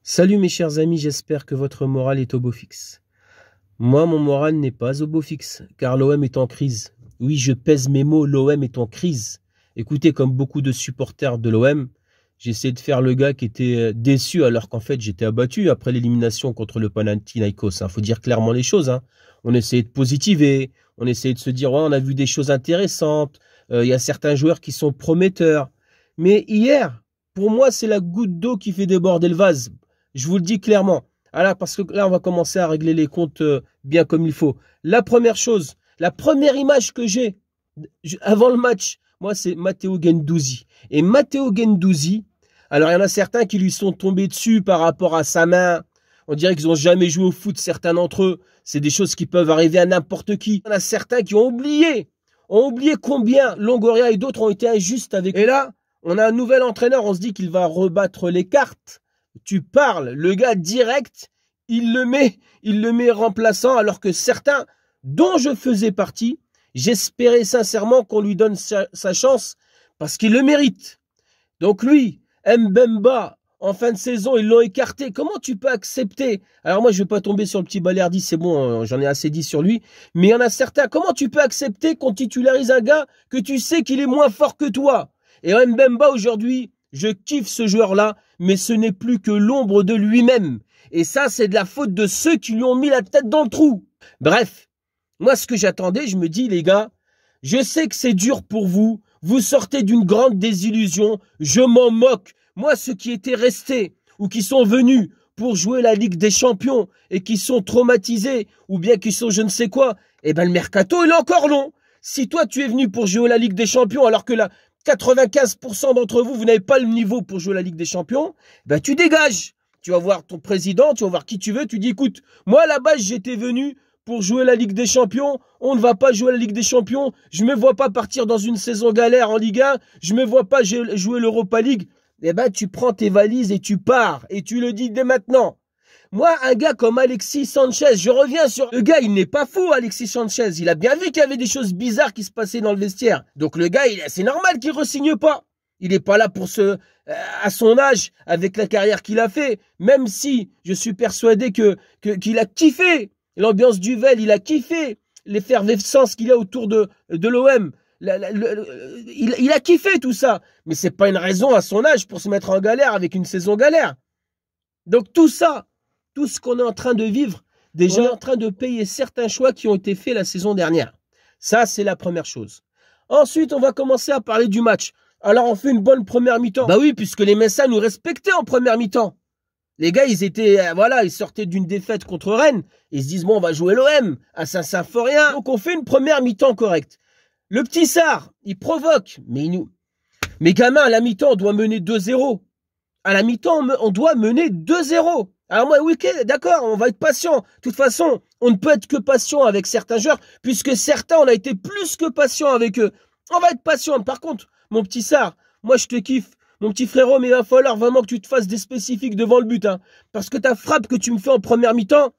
Salut mes chers amis, j'espère que votre morale est au beau fixe. Moi, mon moral n'est pas au beau fixe, car l'OM est en crise. Oui, je pèse mes mots, l'OM est en crise. Écoutez, comme beaucoup de supporters de l'OM, j'essaie de faire le gars qui était déçu alors qu'en fait j'étais abattu après l'élimination contre le Panathinaikos. Faut dire clairement les choses. On essayait de positiver, on essayait de se dire ouais, on a vu des choses intéressantes, il y a certains joueurs qui sont prometteurs. Mais hier, pour moi, c'est la goutte d'eau qui fait déborder le vase. Je vous le dis clairement. Alors, parce que là, on va commencer à régler les comptes bien comme il faut. La première chose, la première image que j'ai avant le match, moi, c'est Matteo Guendouzi. Et Matteo Guendouzi, alors il y en a certains qui lui sont tombés dessus par rapport à sa main. On dirait qu'ils n'ont jamais joué au foot, certains d'entre eux. C'est des choses qui peuvent arriver à n'importe qui. Il y en a certains qui ont oublié combien Longoria et d'autres ont été injustes avec. Et là, on a un nouvel entraîneur, on se dit qu'il va rebattre les cartes. Tu parles, le gars direct, il le met remplaçant, alors que certains, dont je faisais partie, j'espérais sincèrement qu'on lui donne sa chance, parce qu'il le mérite. Donc lui, Mbemba, en fin de saison, ils l'ont écarté. Comment tu peux accepter? Alors moi, je ne vais pas tomber sur le petit Balerdi, c'est bon, j'en ai assez dit sur lui. Mais il y en a certains, comment tu peux accepter qu'on titularise un gars que tu sais qu'il est moins fort que toi? Et Mbemba, aujourd'hui, je kiffe ce joueur-là, mais ce n'est plus que l'ombre de lui-même. Et ça, c'est de la faute de ceux qui lui ont mis la tête dans le trou. Bref, moi, ce que j'attendais, je me dis, les gars, je sais que c'est dur pour vous. Vous sortez d'une grande désillusion. Je m'en moque. Moi, ceux qui étaient restés ou qui sont venus pour jouer la Ligue des Champions et qui sont traumatisés ou bien qui sont je ne sais quoi, eh ben, le mercato, il est encore long. Si toi, tu es venu pour jouer la Ligue des Champions alors que là, 95% d'entre vous, vous n'avez pas le niveau pour jouer la Ligue des Champions, ben tu dégages. Tu vas voir ton président, tu vas voir qui tu veux, tu dis écoute, moi à la base j'étais venu pour jouer la Ligue des Champions, on ne va pas jouer la Ligue des Champions, je ne me vois pas partir dans une saison galère en Ligue 1, je ne me vois pas jouer l'Europa League. Eh ben tu prends tes valises et tu pars, et tu le dis dès maintenant. Moi, un gars comme Alexis Sanchez, je reviens sur... Le gars, il n'est pas fou, Alexis Sanchez. Il a bien vu qu'il y avait des choses bizarres qui se passaient dans le vestiaire. Donc le gars, c'est normal qu'il ne re-signe pas. Il n'est pas là pour à son âge, avec la carrière qu'il a fait. Même si je suis persuadé qu'il a kiffé l'ambiance du Vel, il a kiffé l'effervescence qu'il y a autour de l'OM. Il a kiffé tout ça. Mais c'est pas une raison à son âge pour se mettre en galère avec une saison galère. Donc tout ça... Tout ce qu'on est en train de vivre, déjà on est en train de payer certains choix qui ont été faits la saison dernière. Ça, c'est la première chose. Ensuite, on va commencer à parler du match. Alors, on fait une bonne première mi-temps. Bah oui, puisque les Messins nous respectaient en première mi-temps. Les gars, ils étaient, voilà, ils sortaient d'une défaite contre Rennes. Ils se disent, bon, on va jouer l'OM à Saint-Symphorien. Donc, on fait une première mi-temps correcte. Le petit Sarr, il provoque. Mais gamin, à la mi-temps, on doit mener 2-0. À la mi-temps, on doit mener 2-0. Alors moi, oui, ok, d'accord, on va être patient. De toute façon, on ne peut être que patient avec certains joueurs, puisque certains, on a été plus que patient avec eux. On va être patient. Par contre, mon petit Sarr, moi, je te kiffe. Mon petit frérot, mais il va falloir vraiment que tu te fasses des spécifiques devant le but. Parce que ta frappe que tu me fais en première mi-temps...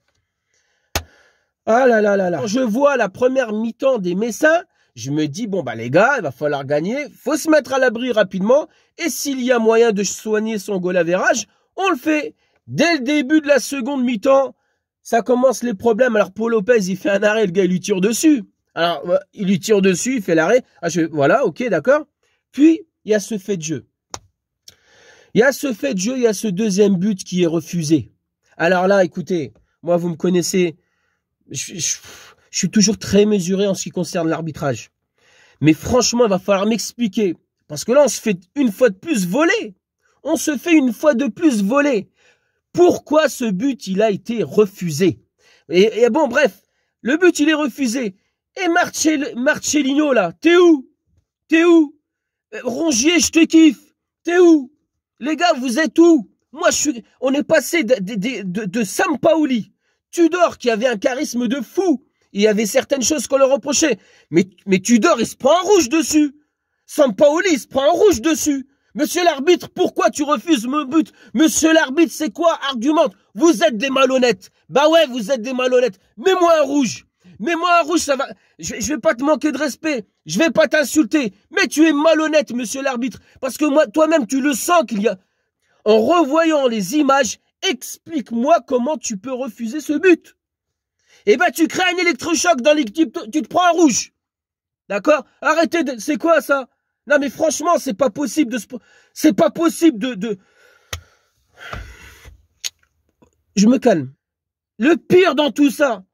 Ah là là là là. Quand je vois la première mi-temps des Messins, je me dis, bon, bah les gars, il va falloir gagner. Faut se mettre à l'abri rapidement. Et s'il y a moyen de soigner son goal average, on le fait. Dès le début de la seconde mi-temps, ça commence les problèmes. Alors, Paul Lopez, il fait un arrêt, le gars, il lui tire dessus. Alors, il lui tire dessus, il fait l'arrêt. Voilà, ok, d'accord. Puis, il y a ce fait de jeu. Il y a ce deuxième but qui est refusé. Alors là, écoutez, moi, vous me connaissez, je suis toujours très mesuré en ce qui concerne l'arbitrage. Mais franchement, il va falloir m'expliquer. Parce que là, on se fait une fois de plus voler. On se fait une fois de plus voler. Pourquoi ce but, il a été refusé? Et bon, bref, le but, il est refusé. Et Marcelino, là, t'es où? T'es où? Rongier, je te kiffe. T'es où? Les gars, vous êtes où? Moi, on est passé de Sampaoli, Tudor, qui avait un charisme de fou. Il y avait certaines choses qu'on leur reprochait. Mais Tudor, il se prend un rouge dessus. Sampaoli, il se prend un rouge dessus. Monsieur l'arbitre, pourquoi tu refuses mon but? Monsieur l'arbitre, c'est quoi? Argumente. Vous êtes des malhonnêtes. Bah ouais, vous êtes des malhonnêtes. Mets-moi un rouge. Mets-moi un rouge, ça va. Je vais pas te manquer de respect. Je vais pas t'insulter. Mais tu es malhonnête, monsieur l'arbitre. Parce que moi, toi-même, tu le sens qu'il y a... En revoyant les images, Explique-moi comment tu peux refuser ce but. Eh ben, tu crées un électrochoc dans l'équipe, tu te prends un rouge. D'accord? Arrêtez de... C'est quoi ça? Non mais franchement, c'est pas possible de... C'est pas possible de... Je me calme. Le pire dans tout ça,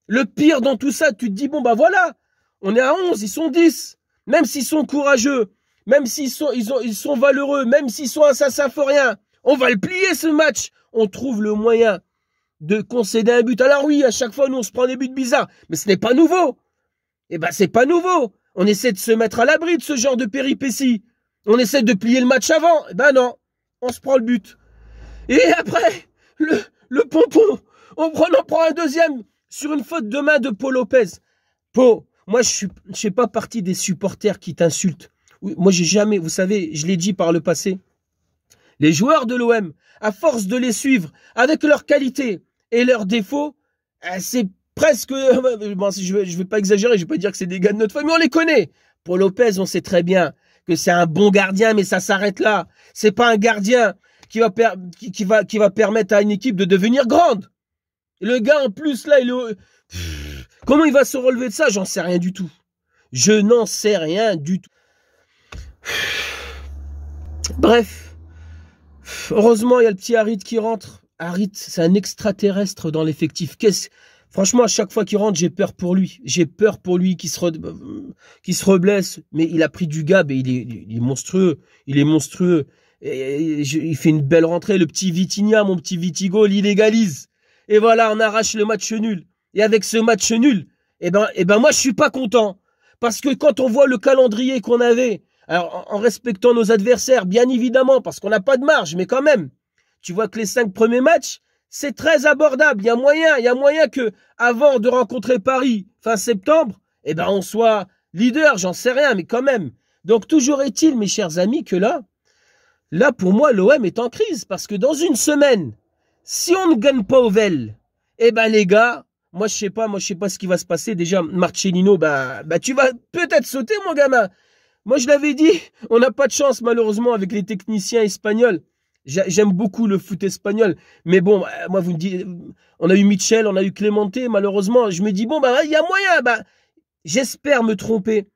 tu te dis, bon bah voilà, on est à 11, ils sont 10. Même s'ils sont courageux, même s'ils sont valeureux, même s'ils sont assassins-foriens, on va le plier ce match. On trouve le moyen de concéder un but. Alors oui, à chaque fois, nous, on se prend des buts bizarres. Mais ce n'est pas nouveau. Eh ben, c'est pas nouveau. On essaie de se mettre à l'abri de ce genre de péripéties. On essaie de plier le match avant. Eh ben non, on se prend le but. Et après, le pompon, on en prend un deuxième sur une faute de main de Paul Lopez. Pau, moi, je fais pas partie des supporters qui t'insultent. Moi, j'ai jamais, vous savez, je l'ai dit par le passé, les joueurs de l'OM, à force de les suivre avec leurs qualités et leurs défauts, c'est presque, bon, je vais pas exagérer, je vais pas dire que c'est des gars de notre famille, mais on les connaît. Paul Lopez, on sait très bien que c'est un bon gardien, mais ça s'arrête là. C'est pas un gardien qui va permettre à une équipe de devenir grande. Le gars, en plus, là, comment il va se relever de ça? J'en sais rien du tout. Je n'en sais rien du tout. Bref. Heureusement, il y a le petit Harit qui rentre. Harit, c'est un extraterrestre dans l'effectif. Franchement, à chaque fois qu'il rentre, j'ai peur pour lui. J'ai peur pour lui qu'il se reblesse. Mais il a pris du gab et il est monstrueux. Il est monstrueux. Il fait une belle rentrée. Le petit Vitinha, mon petit Vitigo, il légalise. Et voilà, on arrache le match nul. Et avec ce match nul, eh ben moi, je suis pas content. Parce que quand on voit le calendrier qu'on avait, alors en respectant nos adversaires, bien évidemment, parce qu'on n'a pas de marge, mais quand même, tu vois que les 5 premiers matchs, c'est très abordable. Il y a moyen que, avant de rencontrer Paris, fin septembre, eh ben on soit leader, j'en sais rien, mais quand même. Donc toujours est-il, mes chers amis, que là, pour moi, l'OM est en crise, parce que dans une semaine, si on ne gagne pas au Vel, eh ben les gars, moi je sais pas ce qui va se passer. Déjà, Marcelino, tu vas peut-être sauter, mon gamin. Moi je l'avais dit, on n'a pas de chance malheureusement avec les techniciens espagnols. J'aime beaucoup le foot espagnol, mais bon, moi vous me dites, on a eu Mitchell, on a eu Clemente, malheureusement, je me dis bon il y a moyen, j'espère me tromper,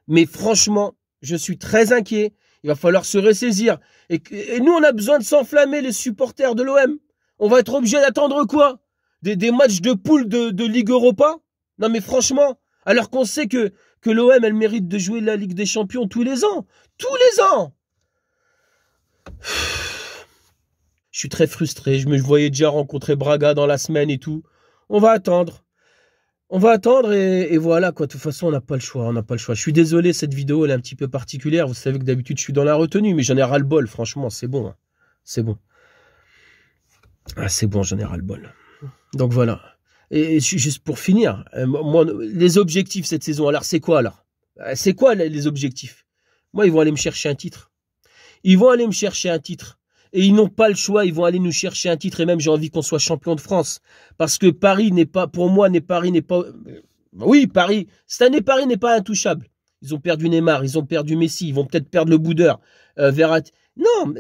mais franchement, je suis très inquiet. Il va falloir se ressaisir. Et nous, on a besoin de s'enflammer, les supporters de l'OM. On va être obligé d'attendre quoi? Des matchs de poule de Ligue Europa? Non mais franchement, alors qu'on sait que l'OM, elle mérite de jouer la Ligue des Champions tous les ans. Tous les ans! Je suis très frustré. Je me voyais déjà rencontrer Braga dans la semaine et tout. On va attendre. Et voilà quoi. De toute façon, on n'a pas le choix. Je suis désolé, cette vidéo elle est un petit peu particulière. Vous savez que d'habitude je suis dans la retenue, mais j'en ai ras le bol. Franchement, c'est bon. Hein. C'est bon. Ah, c'est bon, j'en ai ras le bol. Donc voilà. Et juste pour finir, moi, les objectifs cette saison. Alors c'est quoi alors? C'est quoi les objectifs? Moi, ils vont aller me chercher un titre. Et ils n'ont pas le choix, ils vont aller nous chercher un titre. Et même, j'ai envie qu'on soit champion de France. Parce que Paris n'est pas, pour moi, Paris n'est pas... Oui, Paris. Cette année, Paris n'est pas intouchable. Ils ont perdu Neymar, ils ont perdu Messi, ils vont peut-être perdre le boudeur. Verratti. Non,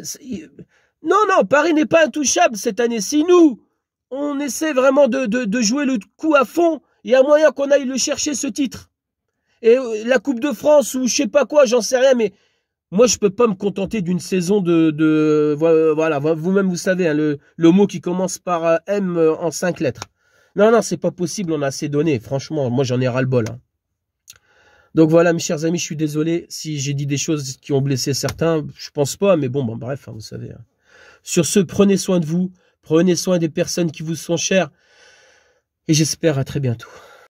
Paris n'est pas intouchable cette année. Si nous, on essaie vraiment de jouer le coup à fond, il y a moyen qu'on aille le chercher, ce titre. Et la Coupe de France, ou je sais pas quoi, j'en sais rien, mais... Moi, je peux pas me contenter d'une saison voilà, vous-même, vous savez, hein, le mot qui commence par M en 5 lettres. Non, c'est pas possible, on a assez donné. Franchement, moi, j'en ai ras-le-bol. Hein. Donc voilà, mes chers amis, je suis désolé si j'ai dit des choses qui ont blessé certains. Je pense pas, mais bon, bref, hein, vous savez. Hein. Sur ce, prenez soin de vous, prenez soin des personnes qui vous sont chères. Et j'espère à très bientôt.